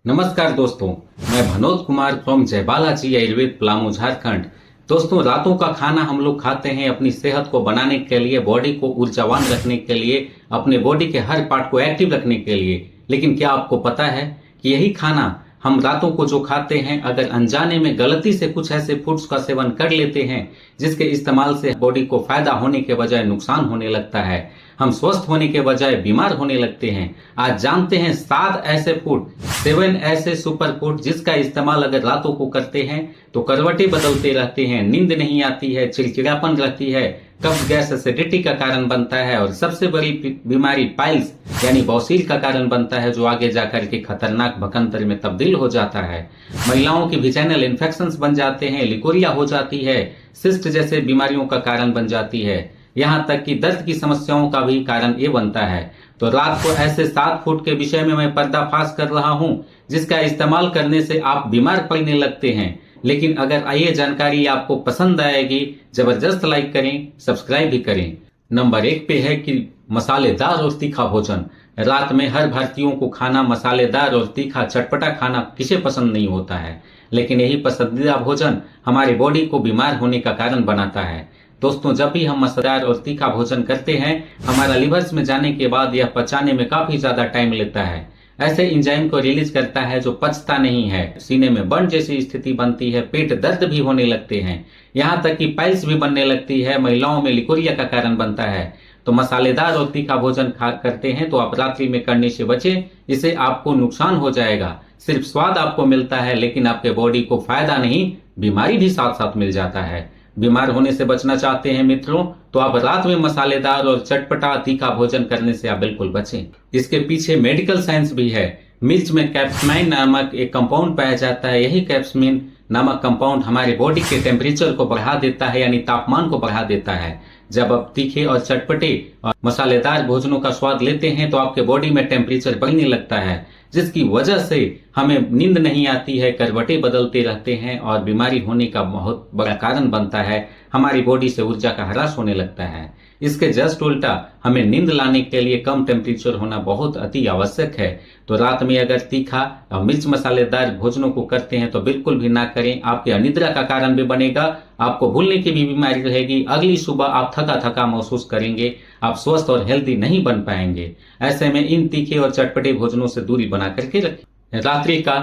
नमस्कार दोस्तों, मैं मनोज कुमार फ्रॉम जय बालाजी आयुर्वेद पलामू झारखंड। दोस्तों, रातों का खाना हम लोग खाते हैं अपनी सेहत को बनाने के लिए, बॉडी को ऊर्जावान रखने के लिए, अपने बॉडी के हर पार्ट को एक्टिव रखने के लिए। लेकिन क्या आपको पता है कि यही खाना हम रातों को जो खाते हैं, अगर अनजाने में गलती से कुछ ऐसे फूड्स का सेवन कर लेते हैं जिसके इस्तेमाल से बॉडी को फायदा होने के बजाय नुकसान होने लगता है, हम स्वस्थ होने के बजाय बीमार होने लगते हैं। आज जानते हैं 7 ऐसे फूड, 7 ऐसे सुपर फूड जिसका इस्तेमाल अगर रातों को करते हैं तो करवटें बदलते रहते हैं, नींद नहीं आती है, चिड़चिड़ापन रहती है, कब्ज गैस एसिडिटी का कारण बनता है और सबसे बड़ी बीमारी पाइल्स यानी बवासीर का कारण बनता है, जो आगे जाकर के खतरनाक भकंतर में तब्दील हो जाता है। महिलाओं की विजाइनल इन्फेक्शंस बन जाते हैं, लिकोरिया हो जाती है, सिस्ट जैसे बीमारियों का कारण बन जाती है, यहाँ तक कि दर्द की समस्याओं का भी कारण ये बनता है। तो रात को ऐसे 7 फूड के विषय में मैं पर्दाफाश कर रहा हूँ जिसका इस्तेमाल करने से आप बीमार पड़ने लगते हैं। लेकिन अगर ये जानकारी आपको पसंद आएगी, जबरदस्त लाइक करें, सब्सक्राइब भी करें। नंबर 1 पे है कि मसालेदार और तीखा भोजन। रात में हर भारतीयों को खाना मसालेदार और तीखा चटपटा खाना किसे पसंद नहीं होता है, लेकिन यही पसंदीदा भोजन हमारी बॉडी को बीमार होने का कारण बनाता है। दोस्तों, जब भी हम मसालेदार और तीखा भोजन करते हैं, हमारा लिवर्स में जाने के बाद यह पचाने में काफी ज्यादा टाइम लेता है। ऐसे एंजाइम को रिलीज करता है जो पचता नहीं है, सीने में बर्न जैसी स्थिति बनती है, पेट दर्द भी होने लगते हैं, यहाँ तक कि पाइल्स भी बनने लगती है, महिलाओं में लिकोरिया का कारण बनता है। तो मसालेदार और तीखा भोजन करते हैं तो आप रात्रि में करने से बचें, इससे आपको नुकसान हो जाएगा। सिर्फ स्वाद आपको मिलता है लेकिन आपके बॉडी को फायदा नहीं, बीमारी भी साथ साथ मिल जाता है। बीमार होने से बचना चाहते हैं मित्रों, तो आप रात में मसालेदार और चटपटा तीखा भोजन करने से आप बिल्कुल बचें। इसके पीछे मेडिकल साइंस भी है। मिर्च में कैप्समाइन नामक एक कंपाउंड पाया जाता है। यही कैप्समाइन नामक कंपाउंड हमारे बॉडी के टेम्परेचर को बढ़ा देता है, यानी तापमान को बढ़ा देता है। जब आप तीखे और चटपटे और मसालेदार भोजनों का स्वाद लेते हैं तो आपके बॉडी में टेम्परेचर बढ़ने लगता है, जिसकी वजह से हमें नींद नहीं आती है, करवटें बदलते रहते हैं और बीमारी होने का बहुत बड़ा कारण बनता है। हमारी बॉडी से ऊर्जा का ह्रास होने लगता है। इसके जस्ट उल्टा हमें नींद लाने के लिए कम टेम्परेचर होना बहुत अति आवश्यक है। तो रात में अगर तीखा और मिर्च मसालेदार भोजनों को करते हैं तो बिल्कुल भी ना करें। आपकी अनिद्रा का कारण भी बनेगा, आपको भूलने की भी बीमारी रहेगी, अगली सुबह आप थका थका महसूस करेंगे, आप स्वस्थ और हेल्दी नहीं बन पाएंगे। ऐसे में इन तीखे और चटपटे भोजनों से दूरी बना करके रखें। रात्रि का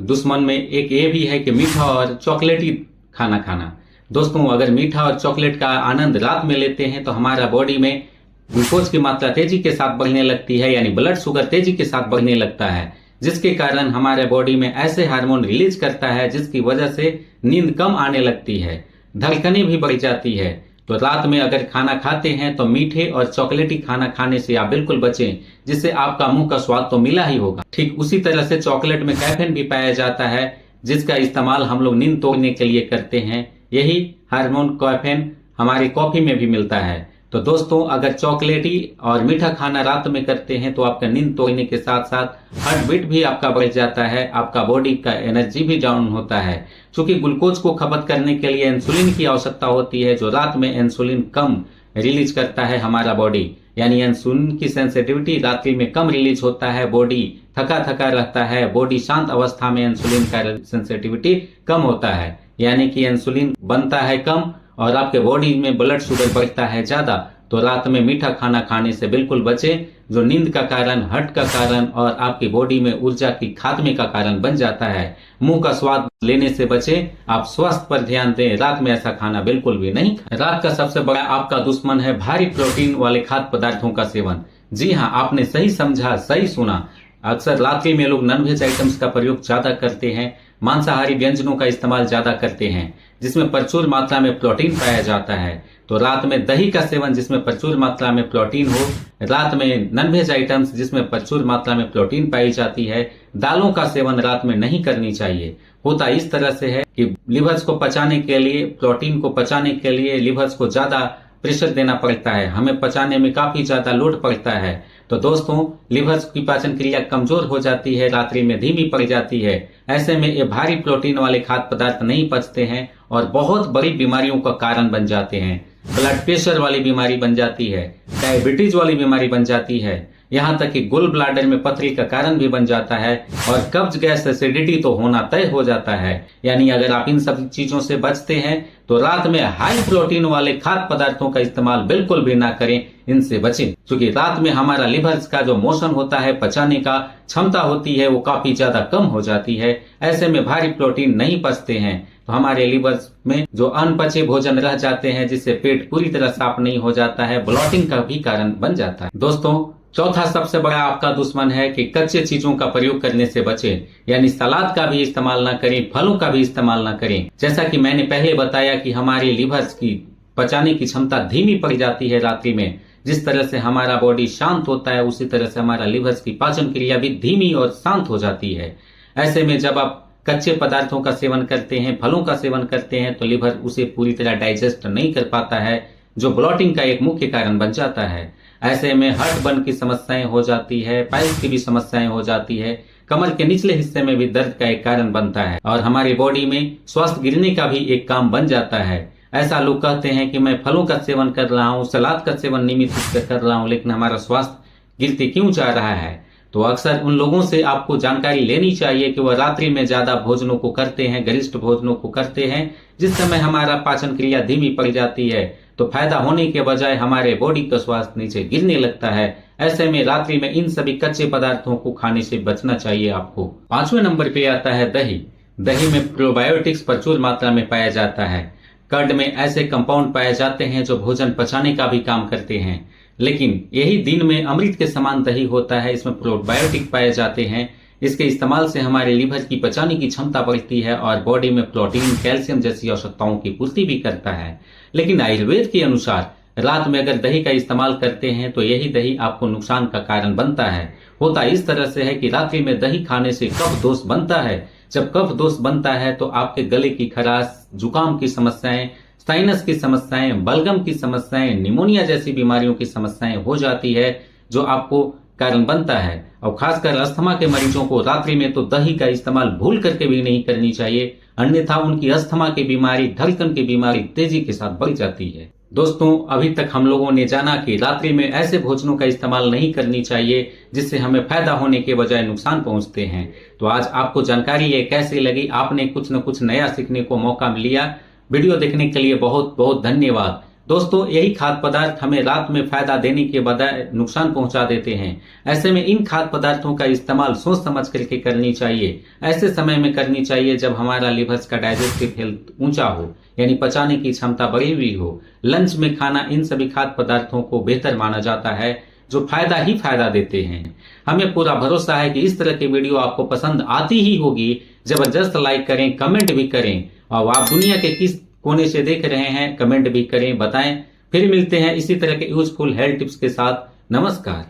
दुश्मन में एक ये भी है कि मीठा और चॉकलेटी खाना खाना। दोस्तों, अगर मीठा और चॉकलेट का आनंद रात में लेते हैं तो हमारा बॉडी में ग्लूकोज की मात्रा तेजी के साथ बढ़ने लगती है, यानी ब्लड शुगर तेजी के साथ बढ़ने लगता है, जिसके कारण हमारे बॉडी में ऐसे हार्मोन रिलीज करता है जिसकी वजह से नींद कम आने लगती है, धड़कनें भी बढ़ जाती है। तो रात में अगर खाना खाते हैं तो मीठे और चॉकलेटी खाना खाने से आप बिल्कुल बचें, जिससे आपका मुंह का स्वाद तो मिला ही होगा। ठीक उसी तरह से चॉकलेट में कैफीन भी पाया जाता है, जिसका इस्तेमाल हम लोग नींद तोड़ने के लिए करते हैं। यही हार्मोन कैफीन हमारी कॉफी में भी मिलता है। तो दोस्तों, अगर चॉकलेटी और मीठा खाना रात में करते हैं तो आपका नींद तोड़ने के साथ साथ हार्ट बीट भी आपका बढ़ जाता है, आपका बॉडी का एनर्जी भी डाउन होता है। क्योंकि ग्लूकोज को खपत करने के लिए इंसुलिन की आवश्यकता होती है, जो रात में इंसुलिन कम रिलीज करता है हमारा बॉडी, यानी इंसुलिन की सेंसिटिविटी रात्रि में कम रिलीज होता है, बॉडी थका थका रहता है, बॉडी शांत अवस्था में इंसुलिन का सेंसिटिविटी कम होता है, यानी कि इंसुलिन बनता है कम और आपके बॉडी में ब्लड शुगर बढ़ता है ज्यादा। तो रात में मीठा खाना खाने से बिल्कुल बचें, जो नींद का कारण, हट का कारण और आपकी बॉडी में ऊर्जा की खात्मे का कारण बन जाता है। मुंह का स्वाद लेने से बचें, आप स्वास्थ्य पर ध्यान दें, रात में ऐसा खाना बिल्कुल भी नहीं खाएं। रात का सबसे बड़ा आपका दुश्मन है भारी प्रोटीन वाले खाद्य पदार्थों का सेवन। जी हाँ, आपने सही समझा, सही सुना। अक्सर रात्रि में लोग नॉनवेज आइटम्स का प्रयोग ज्यादा करते हैं, मांसाहारी व्यंजनों का इस्तेमाल ज्यादा करते हैं, जिसमें प्रचुर मात्रा में प्रोटीन पाया जाता है। तो रात में दही का सेवन जिसमें प्रचुर मात्रा में प्रोटीन हो, रात में नॉनवेज आइटम्स जिसमें प्रचुर मात्रा में प्रोटीन पाई जाती है, दालों का सेवन रात में नहीं करनी चाहिए। होता इस तरह से है कि लिवर्स को पचाने के लिए, प्रोटीन को पचाने के लिए लिवर्स को ज्यादा प्रेशर देना पड़ता है, हमें पचाने में काफी ज्यादा लोड पड़ता है। तो दोस्तों, लिवर्स की पाचन क्रिया कमजोर हो जाती है, रात्रि में धीमी पड़ जाती है। ऐसे में ये भारी प्रोटीन वाले खाद्य पदार्थ नहीं पचते हैं और बहुत बड़ी बीमारियों का कारण बन जाते हैं। ब्लड प्रेशर वाली बीमारी बन जाती है, डायबिटीज वाली बीमारी बन जाती है, यहाँ तक कि गोल ब्लाडर में पथरी का कारण भी बन जाता है और कब्ज गैस एसिडिटी तो होना तय हो जाता है। यानी अगर आप इन सब चीजों से बचते हैं तो रात में हाई प्रोटीन वाले खाद्य पदार्थों का इस्तेमाल बिल्कुल भी ना करें, इनसे बचें। क्योंकि रात में हमारा लिवर का जो मोशन होता है, पचाने का क्षमता होती है, वो काफी ज्यादा कम हो जाती है। ऐसे में भारी प्रोटीन नहीं पचते हैं तो हमारे लिवर में जो अनपचे भोजन रह जाते हैं, जिससे पेट पूरी तरह साफ नहीं हो जाता है, ब्लॉटिंग का भी कारण बन जाता है। दोस्तों, चौथा सबसे बड़ा आपका दुश्मन है कि कच्चे चीजों का प्रयोग करने से बचें। यानी सलाद का भी इस्तेमाल ना करें, फलों का भी इस्तेमाल ना करें। जैसा कि मैंने पहले बताया कि हमारे लिवर की पचाने की क्षमता धीमी पड़ जाती है रात्रि में। जिस तरह से हमारा बॉडी शांत होता है, उसी तरह से हमारा लिवर की पाचन क्रिया भी धीमी और शांत हो जाती है। ऐसे में जब आप कच्चे पदार्थों का सेवन करते हैं, फलों का सेवन करते हैं, तो लिवर उसे पूरी तरह डाइजेस्ट नहीं कर पाता है, जो ब्लॉटिंग का एक मुख्य कारण बन जाता है। ऐसे में हार्ट बर्न की समस्याएं हो जाती है, पाइल्स की भी समस्याएं हो जाती है, कमर के निचले हिस्से में भी दर्द का एक कारण बनता है और हमारी बॉडी में स्वास्थ्य गिरने का भी एक काम बन जाता है। ऐसा लोग कहते हैं कि मैं फलों का सेवन कर रहा हूँ, सलाद का सेवन नियमित रूप से कर रहा हूँ, लेकिन हमारा स्वास्थ्य गिरते क्यों जा रहा है? तो अक्सर उन लोगों से आपको जानकारी लेनी चाहिए कि वह रात्रि में ज्यादा भोजनों को करते हैं, गरिष्ठ भोजनों को करते हैं, जिस समय हमारा पाचन क्रिया धीमी पड़ जाती है तो फायदा होने के बजाय हमारे बॉडी का स्वास्थ्य नीचे गिरने लगता है। ऐसे में रात्रि में इन सभी कच्चे पदार्थों को खाने से बचना चाहिए आपको। 5वें नंबर पे आता है दही। दही में प्रोबायोटिक्स प्रचुर मात्रा में पाया जाता है। कर्ड में ऐसे कंपाउंड पाए जाते हैं जो भोजन पचाने का भी काम करते हैं, लेकिन यही दिन में अमृत के समान दही होता है। इसमें प्रोबायोटिक पाए जाते हैं। इसके इस्तेमाल से हमारे लिवर की पचाने की क्षमता बढ़ती है और बॉडी में प्रोटीन, कैल्शियम जैसी आवश्यकताओं की पूर्ति भी करता है। लेकिन आयुर्वेद के अनुसार रात में अगर दही का इस्तेमाल करते हैं तो यही दही आपको नुकसान का कारण बनता है। होता इस तरह से है कि रात्रि में दही खाने से कफ दोष बनता है। जब कफ दोष बनता है तो आपके गले की खराश, जुकाम की समस्याएं, साइनस की समस्याएं, बलगम की समस्याएं, निमोनिया जैसी बीमारियों की समस्याएं हो जाती है, जो आपको कारण बनता है। और खासकर अस्थमा के मरीजों को रात्रि में तो दही का इस्तेमाल भूल करके भी नहीं करनी चाहिए, अन्यथा उनकी अस्थमा की बीमारी, ढलकन की बीमारी तेजी के साथ बढ़ जाती है। दोस्तों, अभी तक हम लोगों ने जाना कि रात्रि में ऐसे भोजनों का इस्तेमाल नहीं करनी चाहिए जिससे हमें फायदा होने के बजाय नुकसान पहुंचते हैं। तो आज आपको जानकारी ये कैसी लगी? आपने कुछ न कुछ नया सीखने को मौका लिया। वीडियो देखने के लिए बहुत बहुत धन्यवाद। दोस्तों, यही खाद्य पदार्थ हमें रात में फायदा देने के बजाय नुकसान पहुंचा देते हैं। ऐसे में इन खाद्य पदार्थों का इस्तेमाल सोच समझ करके करनी चाहिए। ऐसे समय में करनी चाहिए जब हमारा लिवर का डाइजेस्टिव हेल्थ ऊंचा हो, यानी पचाने की क्षमता बढ़ी हुई हो। लंच में खाना इन सभी खाद्य पदार्थों को बेहतर माना जाता है, जो फायदा ही फायदा देते हैं। हमें पूरा भरोसा है कि इस तरह की वीडियो आपको पसंद आती ही होगी। जबरदस्त लाइक करें, कमेंट भी करें, और आप दुनिया के किस कोने से देख रहे हैं कमेंट भी करें, बताएं। फिर मिलते हैं इसी तरह के यूजफुल हेल्थ टिप्स के साथ। नमस्कार।